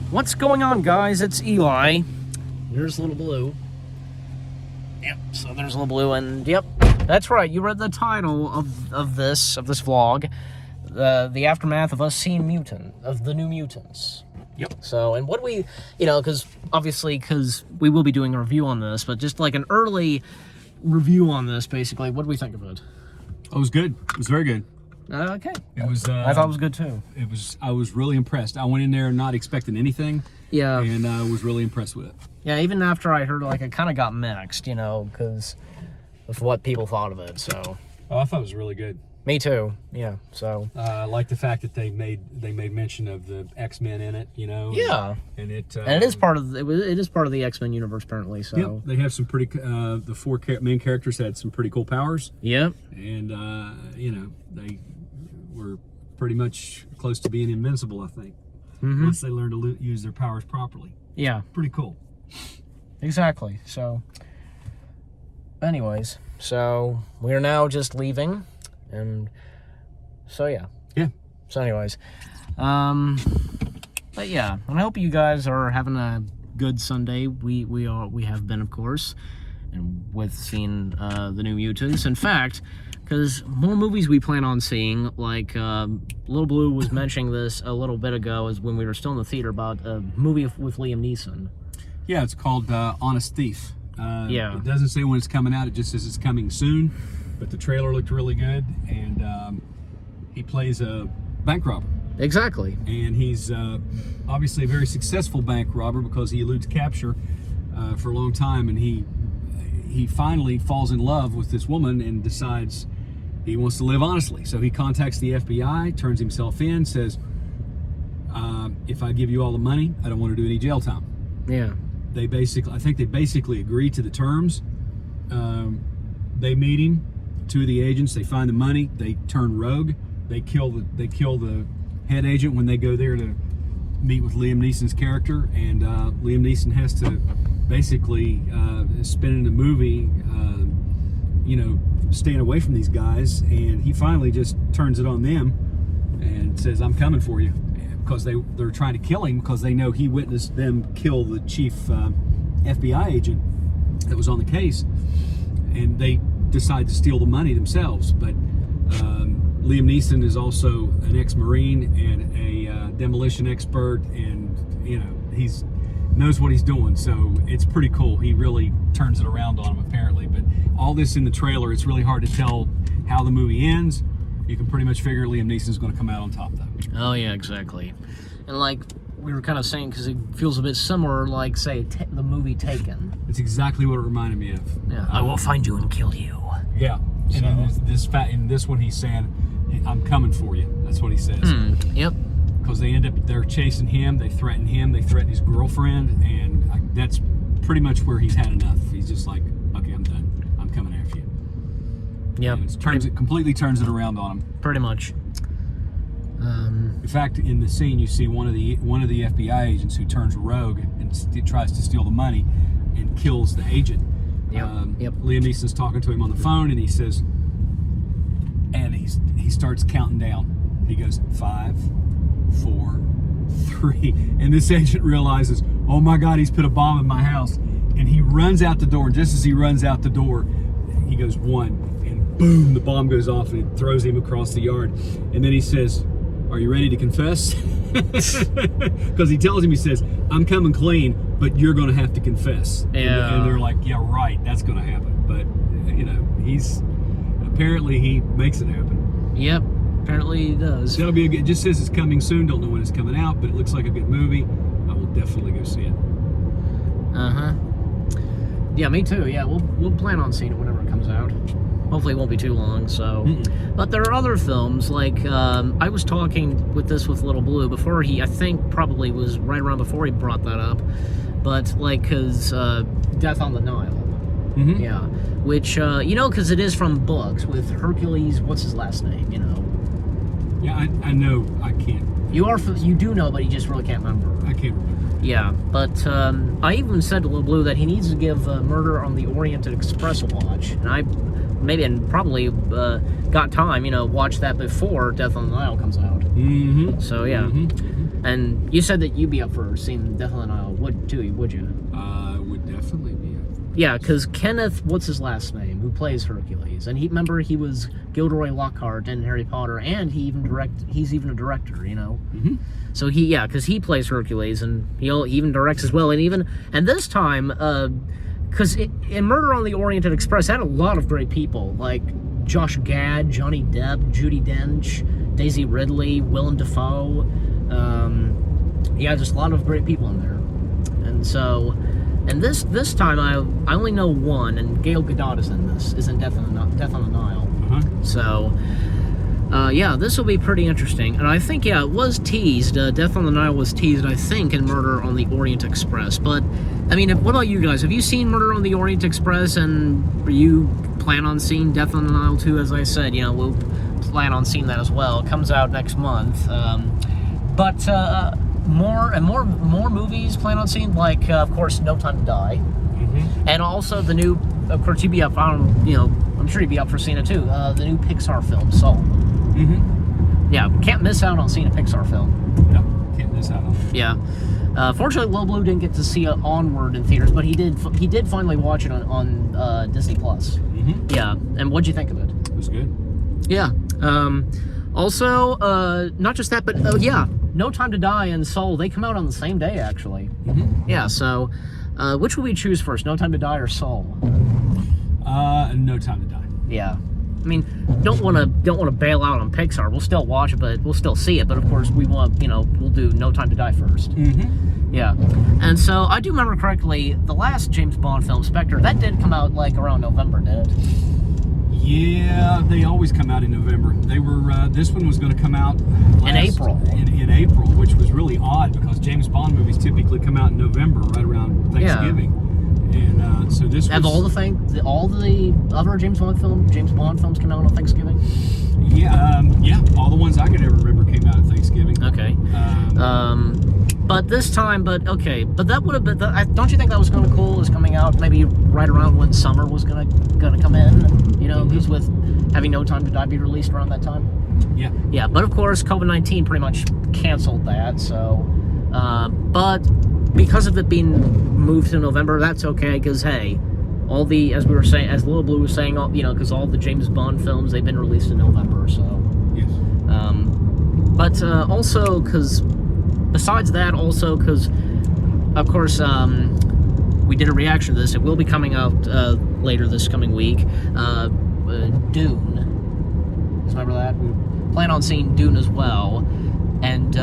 What's going on, guys? It's Eli. There's Little Blue. Yep, so there's Little Blue, and yep, that's right. You read the title of this vlog, the aftermath of us seeing the New Mutants. Yep. So, and what we, because we will be doing a review on this, but just like an early review on this, basically, what do we think of it? It was good. It was very good. Okay. It was. I thought it was good too. I was really impressed. I went in there not expecting anything. Yeah. And I was really impressed with it. Yeah. Even after I heard, it kind of got mixed, because of what people thought of it. So. Oh, I thought it was really good. Me too. Yeah. So. I like the fact that they made mention of the X-Men in it. Yeah. And it is part of it is part of the X-Men universe apparently. So. Yep. They have some pretty. The four main characters had some pretty cool powers. Yep. And they were pretty much close to being invincible, I think. Mm-hmm. Once they learn to use their powers properly. Yeah. Pretty cool. Exactly. So, anyways, so we're now just leaving, and so yeah. Yeah. So anyways, but yeah, and I hope you guys are having a good Sunday. We have been, of course, and with seeing the New Mutants. In fact, because more movies we plan on seeing, like Little Blue was mentioning this a little bit ago, is when we were still in the theater, about a movie with Liam Neeson. Yeah, it's called Honest Thief. Yeah. It doesn't say when it's coming out, it just says it's coming soon, but the trailer looked really good, and he plays a bank robber. Exactly. And he's obviously a very successful bank robber because he eludes capture for a long time, and he finally falls in love with this woman and decides he wants to live honestly. So he contacts the FBI, turns himself in, says, if I give you all the money, I don't want to do any jail time. Yeah. I think they basically agree to the terms. They meet him, two of the agents, they find the money, they turn rogue, they kill the head agent when they go there to meet with Liam Neeson's character, and Liam Neeson has to basically spend the movie staying away from these guys, and he finally just turns it on them and says, I'm coming for you, because they're trying to kill him because they know he witnessed them kill the chief FBI agent that was on the case, and they decide to steal the money themselves. But Liam Neeson is also an ex-Marine and a demolition expert, and he knows what he's doing, so it's pretty cool. He really turns it around on him, apparently. But all this in the trailer, it's really hard to tell how the movie ends. You can pretty much figure Liam Neeson's going to come out on top, though. Oh, yeah, exactly. And like we were kind of saying, because it feels a bit similar, like, say, the movie Taken. It's exactly what it reminded me of. Yeah, I will find you and kill you. Yeah. So. And in this one, he's saying, I'm coming for you. That's what he says. Yep. Because they're chasing him, they threaten his girlfriend, and that's pretty much where he's had enough. He's just like, okay, I'm done. I'm coming after you. Yep. It completely turns it around on him. Pretty much. In fact, in the scene, you see one of the FBI agents who turns rogue and tries to steal the money and kills the agent. Yep. Liam Neeson's talking to him on the phone, and he says, and he starts counting down. He goes 5, 4, 3, and this agent realizes, oh my God, he's put a bomb in my house, and he runs out the door. And just as he runs out the door, he goes 1, and boom, the bomb goes off, and it throws him across the yard. And then he says, are you ready to confess? Because he tells him, he says, I'm coming clean, but you're going to have to confess. Yeah. And they're like, yeah, right, that's going to happen. But, apparently he makes it happen. Yep, apparently he does. That'll be it just says it's coming soon. Don't know when it's coming out, but it looks like a good movie. I will definitely go see it. Uh-huh. Yeah, me too. Yeah, we'll plan on seeing it whenever it comes out. Hopefully it won't be too long, so. But there are other films, like, I was talking with Little Blue before I think probably was right around before he brought that up, but, like, his Death on the Nile. Mm-hmm. Yeah, which, because it is from books with Hercules, what's his last name, Yeah, I know, I can't. You do know, but you just really can't remember. I can't remember. Yeah, but I even said to Little Blue that he needs to give Murder on the Orient Express a watch, and I maybe and probably got time, watch that before Death on the Nile comes out. Mm-hmm. So yeah. Mm-hmm. And you said that you'd be up for seeing Death on the Nile, would you? Would definitely be up. Yeah, because Kenneth, what's his last name, who plays Hercules, and he was Gilderoy Lockhart in Harry Potter, and he's even a director, Mm-hmm. So because he plays Hercules, and he even directs as well, and this time, because in Murder on the Orient Express, it had a lot of great people, like Josh Gad, Johnny Depp, Judi Dench, Daisy Ridley, Willem Dafoe, just a lot of great people in there, and so. And this time, I only know one, and Gail Gadot is in Death on the Nile. Uh-huh. So, this will be pretty interesting. And I think, it was teased. Death on the Nile was teased, I think, in Murder on the Orient Express. But, I mean, what about you guys? Have you seen Murder on the Orient Express, and you plan on seeing Death on the Nile too? As I said, we'll plan on seeing that as well. It comes out next month. More movies plan on seeing, like of course No Time to Die, Mm-hmm. and also the new, of course you'd be up. I'm sure you'd be up for seeing it too. The new Pixar film Soul. Mm-hmm. Yeah, can't miss out on seeing a Pixar film. No, can't miss out on it. Yeah. Fortunately, Lil Blue didn't get to see it Onward in theaters, but he did finally watch it on Disney Plus. Mm-hmm. Yeah, and what'd you think of it? It was good. Yeah. Also, not just that, but No Time to Die and Soul, they come out on the same day, actually. Mm-hmm. Yeah, so which will we choose first, No Time to Die or Soul? No Time to Die. Yeah. I mean, don't want to bail out on Pixar. We'll still watch it, but we'll still see it. But of course, we'll do No Time to Die first. Mm-hmm. Yeah. And so I do remember correctly, the last James Bond film, Spectre, that did come out like around November, did it? Yeah, they always come out in November. They were. This one was going to come out in April. In April, which was really odd because James Bond movies typically come out in November, right around Thanksgiving. Yeah. And so this. Have all the other James Bond films come out on Thanksgiving? Yeah. All the ones I could ever remember came out at Thanksgiving. Okay. But this time, but that would have been. Don't you think that was kind of cool? Is coming out maybe right around when summer was gonna come in. Because with having No Time to Die be released around that time. Yeah. Yeah, but of course COVID-19 pretty much canceled that. So, but because of it being moved to November, that's okay. Because hey, as Lil Blue was saying, because all the James Bond films they've been released in November. So. Yes. But also because. Besides that, also because, of course, we did a reaction to this. It will be coming out later this coming week. Dune. Remember that? We plan on seeing Dune as well. And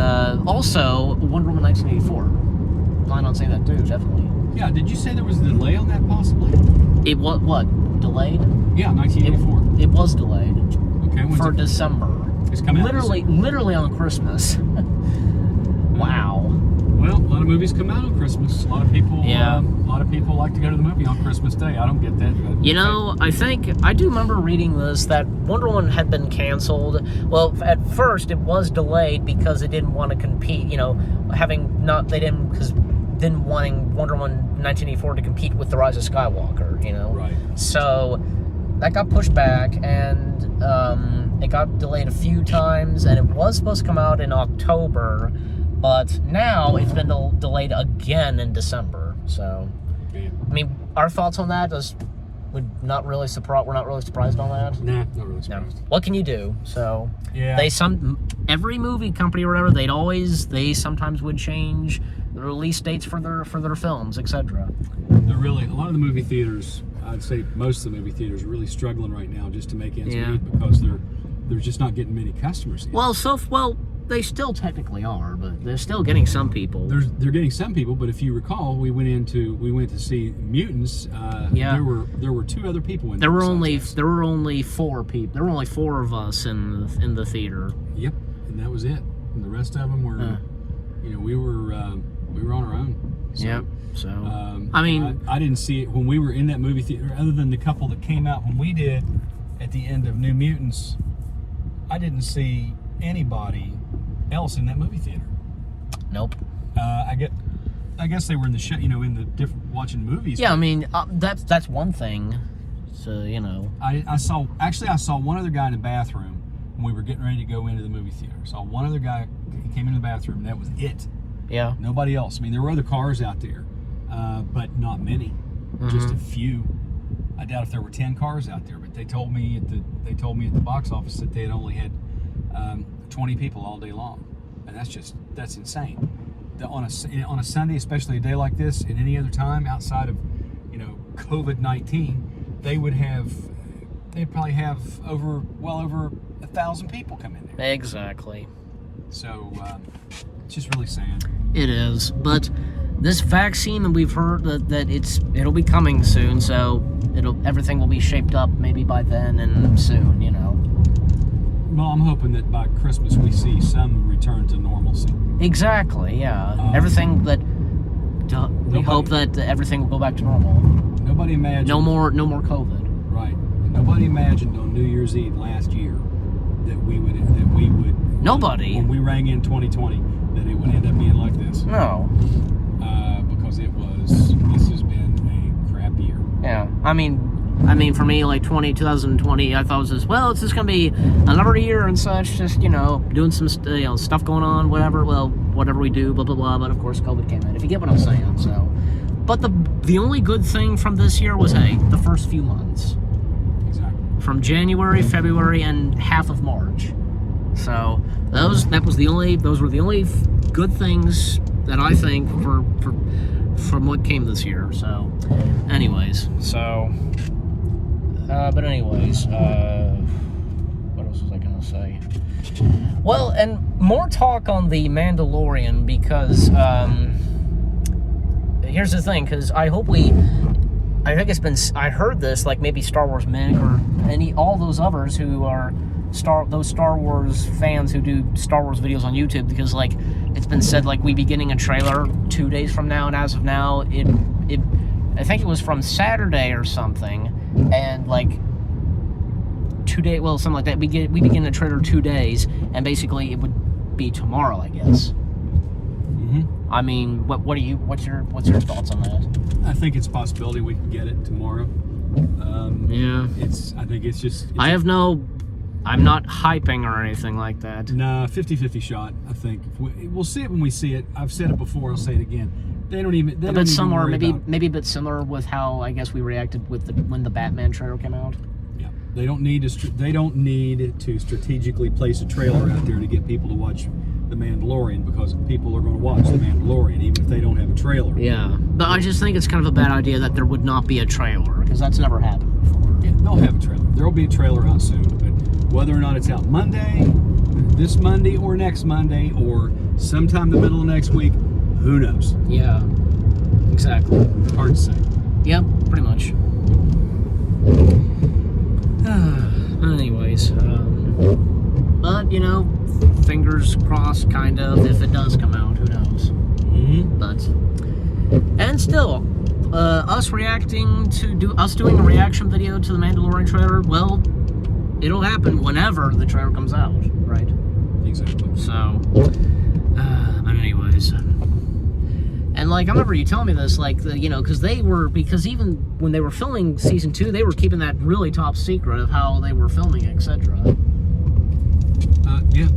also Wonder Woman 1984. Plan on seeing that too, definitely. Yeah, did you say there was a delay on that possibly? It was what? Delayed? Yeah, 1984. It was delayed. Okay, for December. It's coming out literally on Christmas. Wow. Well, a lot of movies come out on Christmas. A lot of people like to go to the movie on Christmas Day. I don't get that. I think I do remember reading this that Wonder Woman had been canceled. Well, at first it was delayed because it didn't want to compete. Didn't wanting Wonder Woman 1984 to compete with The Rise of Skywalker. Right. So that got pushed back and it got delayed a few times, and it was supposed to come out in October. But now it's been delayed again in December. So, yeah. I mean, our thoughts on that we're not really surprised on that. Nah, not really surprised. No. What can you do? So, yeah. Every movie company or whatever, they sometimes would change the release dates for their films, etc. They're really, a lot of the movie theaters, I'd say most of the movie theaters are really struggling right now just to make ends meet because they're just not getting many customers yet. Well, they still technically are, but they're still getting some people. They're getting some people, but if you recall, we went to see Mutants. There were two other people in there. There were only 4 people. There were only 4 of us in the theater. Yep, and that was it. And the rest of them were, we were on our own. So, yep. So I didn't see it when we were in that movie theater. Other than the couple that came out when we did at the end of New Mutants, I didn't see anybody else in that movie theater. Nope. I guess they were in the show, in the different watching movies. Yeah, I mean that's one thing. So, you know. I saw one other guy in the bathroom when we were getting ready to go into the movie theater. I saw one other guy, he came in the bathroom, and that was it. Yeah. Nobody else. I mean, there were other cars out there, but not many. Just a few. I doubt if there were 10 cars out there, but they told me at the box office that they had only had 20 people all day long, and that's insane. On a Sunday, especially a day like this, and any other time outside of COVID-19, they'd probably have well over 1,000 people come in there. Exactly. So it's just really sad. It is, but this vaccine, and we've heard that it'll be coming soon, so everything will be shaped up maybe by then and soon, you know. Well, I'm hoping that by Christmas we see some return to normalcy. Exactly, yeah. We hope that everything will go back to normal. Nobody imagined. No more COVID. Right. Nobody imagined on New Year's Eve last year that we would. Nobody. When we rang in 2020, that it would end up being like this. No. Because this has been a crap year. Yeah. I mean, for me, like 2020, I thought it was just, well, it's just going to be another year and such, just, doing some, stuff going on, whatever we do, blah, blah, blah, but of course COVID came in, if you get what I'm saying, so. But the only good thing from this year was, the first few months. Exactly. From January, February, and half of March. So, those were the only good things that I think from what came this year, so. Anyways, so. What else was I going to say? Well, and more talk on the Mandalorian, because here's the thing, because I heard this, like maybe Star Wars Mick or all those others who are those Star Wars fans who do Star Wars videos on YouTube, because like it's been said like we'd be getting a trailer 2 days from now, and as of now I think it was from Saturday or something, and like 2 days, well, something like that. We begin the trailer 2 days, and basically it would be tomorrow, I guess. Mm-hmm. I mean, what's your thoughts on that? I think it's a possibility we can get it tomorrow. Yeah. I think it's just. I'm not hyping or anything like that. Nah, 50-50 shot. I think we'll see it when we see it. I've said it before. I'll say it again. Maybe a bit similar with how I guess we reacted when the Batman trailer came out. Yeah, they don't need to strategically place a trailer out there to get people to watch The Mandalorian, because people are going to watch The Mandalorian even if they don't have a trailer. Yeah, but I just think it's kind of a bad idea that there would not be a trailer, because that's never happened before. Yeah, they'll have a trailer. There will be a trailer out soon, but whether or not it's out this Monday or next Monday, or sometime the middle of next week, who knows? Yeah, exactly. Hard to say. Yep, pretty much. Anyways, but fingers crossed, kind of. If it does come out, who knows? Mm-hmm. But and still, us doing a reaction video to the Mandalorian trailer. Well, it'll happen whenever the trailer comes out, right? Exactly. So, but anyways. And like I remember you telling me this, like because even when they were filming season 2, they were keeping that really top secret of how they were filming, etc. Yeah.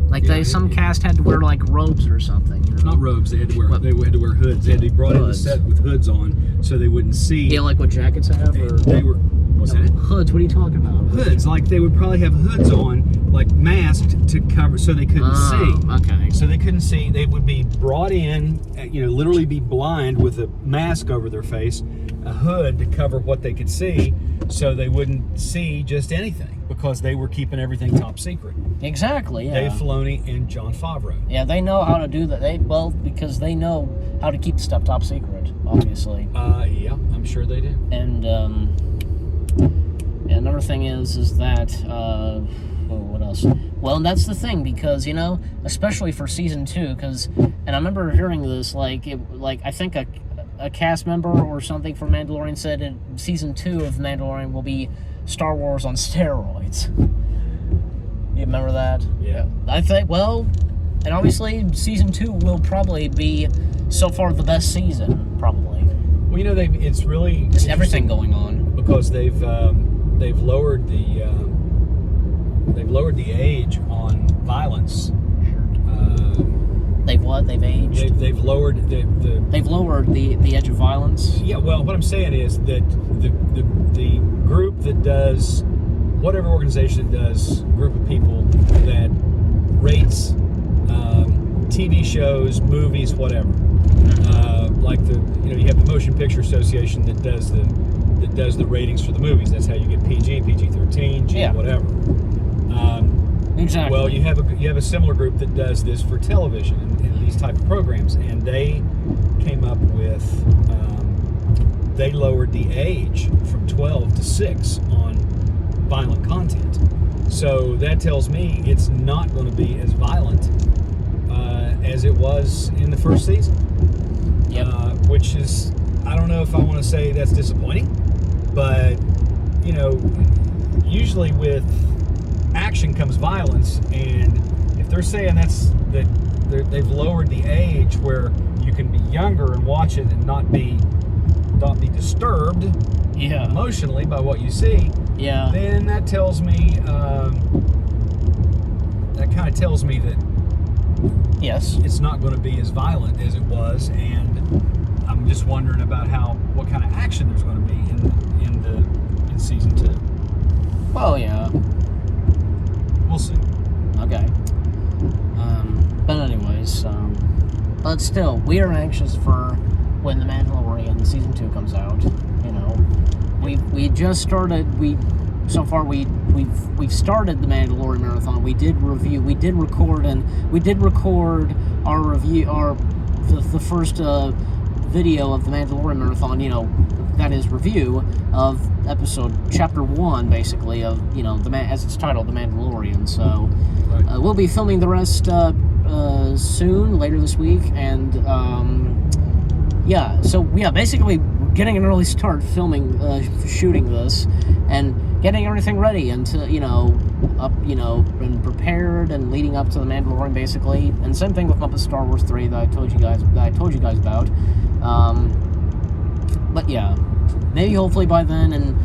Like some cast had to wear like robes or something. Not robes. They had to wear hoods. They had to be brought in the set with hoods on so they wouldn't see. Yeah, like what jackets have. They were. What's that? Hoods. What are you talking about? Hoods. Like they would probably have hoods on, like masked to cover, so they couldn't see. Okay. So they couldn't see. They would be brought in, literally be blind with a mask over their face, a hood to cover what they could see, so they wouldn't see just anything, because they were keeping everything top secret. Exactly. Yeah. Dave Filoni and Jon Favreau. Yeah, they know how to do that. Because they know how to keep stuff top secret, obviously. Yeah, I'm sure they do. And another thing is that what else? Well, and that's the thing, because especially for season 2, and I remember hearing this, I think a cast member or something from Mandalorian said in season 2 of Mandalorian will be Star Wars on steroids. You remember that? Yeah. I think, and obviously season 2 will probably be so far the best season, probably. Well, it's really just everything going on. because they've lowered the age on violence. They've what? They've aged. They've lowered They've lowered the edge of violence. Yeah. Well, what I'm saying is that the group that does whatever organization does group of people that rates TV shows, movies, whatever. Like you have the Motion Picture Association that does the ratings for the movies. That's how you get PG, PG-13, G, whatever. Exactly. Well, you have a similar group that does this for television and these type of programs, and they came up with they lowered the age from 12 to 6 on violent content. So that tells me it's not going to be as violent as it was in the first season. Yep. Which is, I don't know if I want to say that's disappointing, but usually with action comes violence, and if they're saying they've lowered the age where you can be younger and watch it and not be disturbed emotionally by what you see, then that tells me that yes, it's not going to be as violent as it was, and I'm just wondering about what kind of action there's going to be in season 2. Well, yeah. We'll see. Okay. But anyways, but still, we are anxious for when The Mandalorian season 2 comes out. We just started. So far we've started the Mandalorian marathon. We did record our review, the first video of the Mandalorian marathon. That is review of chapter 1, basically, of as it's titled, The Mandalorian. So we'll be filming the rest soon, later this week, and basically we're getting an early start filming, shooting this, and getting everything ready and and prepared and leading up to the Mandalorian, basically. And same thing with Muppets Star Wars 3 that I told you guys about. But yeah, maybe hopefully by then, and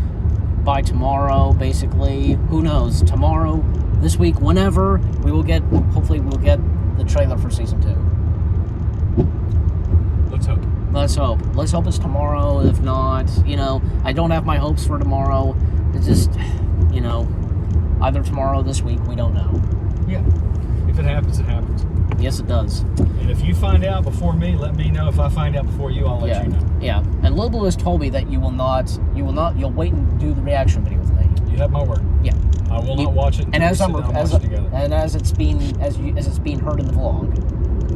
by tomorrow, basically, who knows, tomorrow, this week, whenever, hopefully we'll get the trailer for season 2. Let's hope. Let's hope it's tomorrow. If not, I don't have my hopes for tomorrow. It's just, either tomorrow, this week, we don't know. Yeah. If it happens, it happens. Yes, it does. And if you find out before me, let me know. If I find out before you, I'll let you know. Yeah. And Lil Blue has told me that you'll wait and do the reaction video with me. You have my word. Yeah. I will not watch it until we sit down and watch it together. And as it's being heard in the vlog.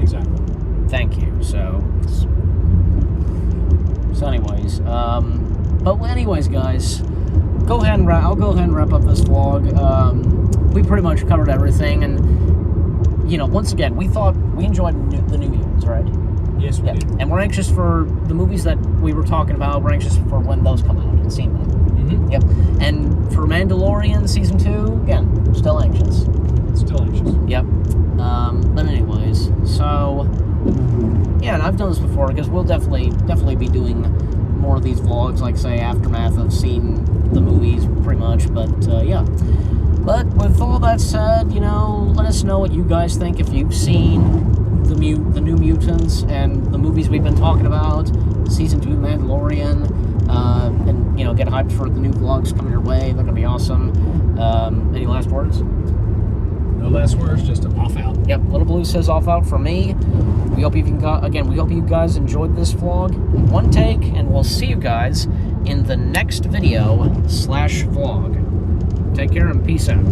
Exactly. Thank you. So anyways, guys, I'll go ahead and wrap up this vlog. We pretty much covered everything, and once again, we enjoyed the New Mutants, right? Yes, we did. And we're anxious for the movies that we were talking about. We're anxious for when those come out and seeing them. Mm-hmm. Yep. And for Mandalorian season 2, again, still anxious. Yep. But anyways, so yeah, and I've done this before, because we'll definitely be doing more of these vlogs, like say aftermath of seeing the movies, pretty much. But yeah. But with all that said, let us know what you guys think, if you've seen the New Mutants and the movies we've been talking about, season 2 Mandalorian, and get hyped for the new vlogs coming your way. They're gonna be awesome. Any last words? No last words, just an off out. Yep, Little Blue says off out from me. We hope you guys enjoyed this vlog in one take, and we'll see you guys in the next video /vlog. Take care and peace out.